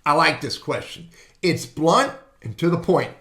I like this question. It's blunt and to the point.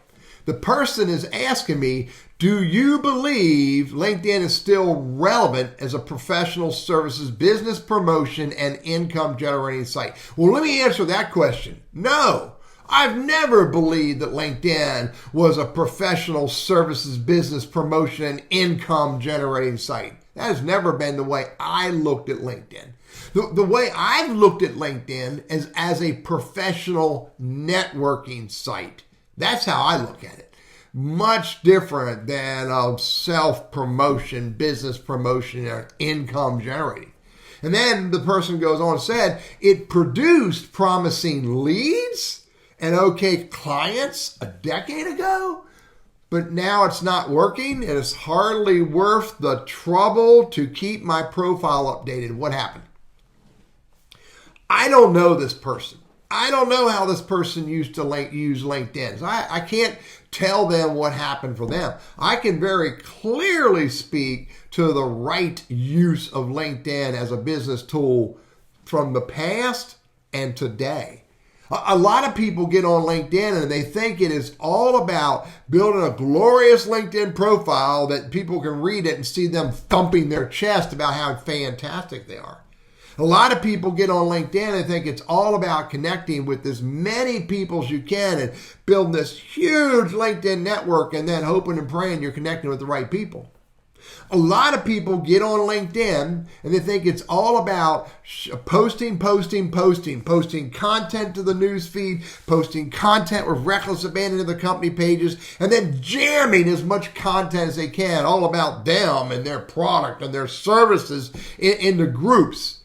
The person is asking me, do you believe LinkedIn is still relevant as a professional services, business promotion, and income generating site? Well, let me answer that question. No, I've never believed that LinkedIn was a professional services, business promotion, and income generating site. That has never been the way I looked at LinkedIn. The way I've looked at LinkedIn is as a professional networking site. That's how I look at it. Much different than a self-promotion, business promotion, or income generating. And then the person goes on and said, it produced promising leads and okay clients a decade ago, but now it's not working and it's hardly worth the trouble to keep my profile updated. What happened? I don't know this person. I don't know how this person used to use LinkedIn. So I can't tell them what happened for them. I can very clearly speak to the right use of LinkedIn as a business tool from the past and today. A lot of people get on LinkedIn and they think it is all about building a glorious LinkedIn profile that people can read it and see them thumping their chest about how fantastic they are. A lot of people get on LinkedIn and think it's all about connecting with as many people as you can and building this huge LinkedIn network and then hoping and praying you're connecting with the right people. A lot of people get on LinkedIn and they think it's all about posting content to the news feed, posting content with reckless abandon to the company pages, and then jamming as much content as they can all about them and their product and their services into groups.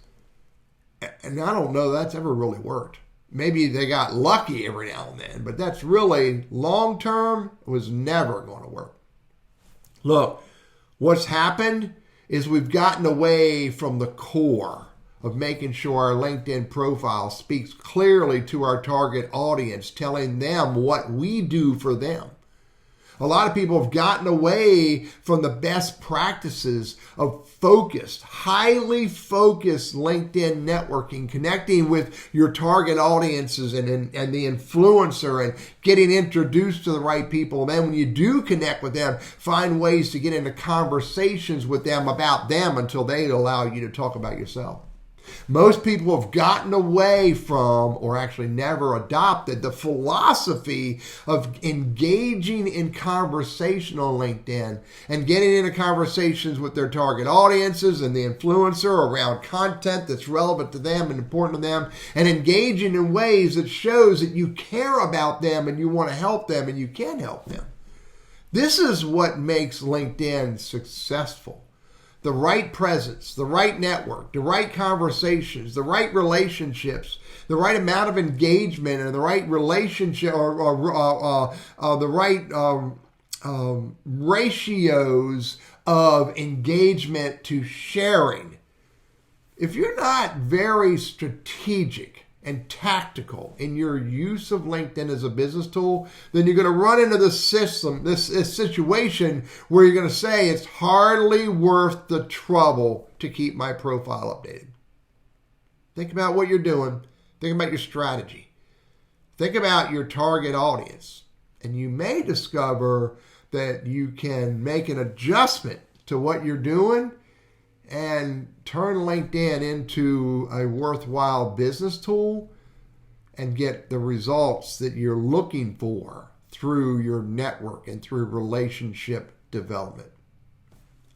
And I don't know that's ever really worked. Maybe they got lucky every now and then, but that's really long-term was never going to work. Look, what's happened is we've gotten away from the core of making sure our LinkedIn profile speaks clearly to our target audience, telling them what we do for them. A lot of people have gotten away from the best practices of focused, highly focused LinkedIn networking, connecting with your target audiences and the influencer and getting introduced to the right people. And then when you do connect with them, find ways to get into conversations with them about them until they allow you to talk about yourself. Most people have gotten away from, or actually never adopted, the philosophy of engaging in conversation on LinkedIn and getting into conversations with their target audiences and the influencer around content that's relevant to them and important to them, and engaging in ways that shows that you care about them and you want to help them and you can help them. This is what makes LinkedIn successful. The right presence, the right network, the right conversations, the right relationships, the right amount of engagement, and the right relationship the right ratios of engagement to sharing. If you're not very strategic and tactical in your use of LinkedIn as a business tool, then you're going to run into this situation where you're going to say it's hardly worth the trouble to keep my profile updated. Think about what you're doing. Think about your strategy. Think about your target audience. And you may discover that you can make an adjustment to what you're doing and turn LinkedIn into a worthwhile business tool and get the results that you're looking for through your network and through relationship development.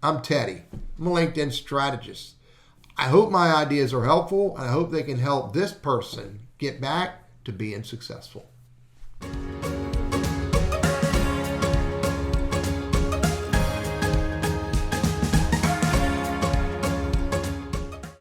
I'm Teddy. I'm a LinkedIn strategist. I hope my ideas are helpful, and I hope they can help this person get back to being successful.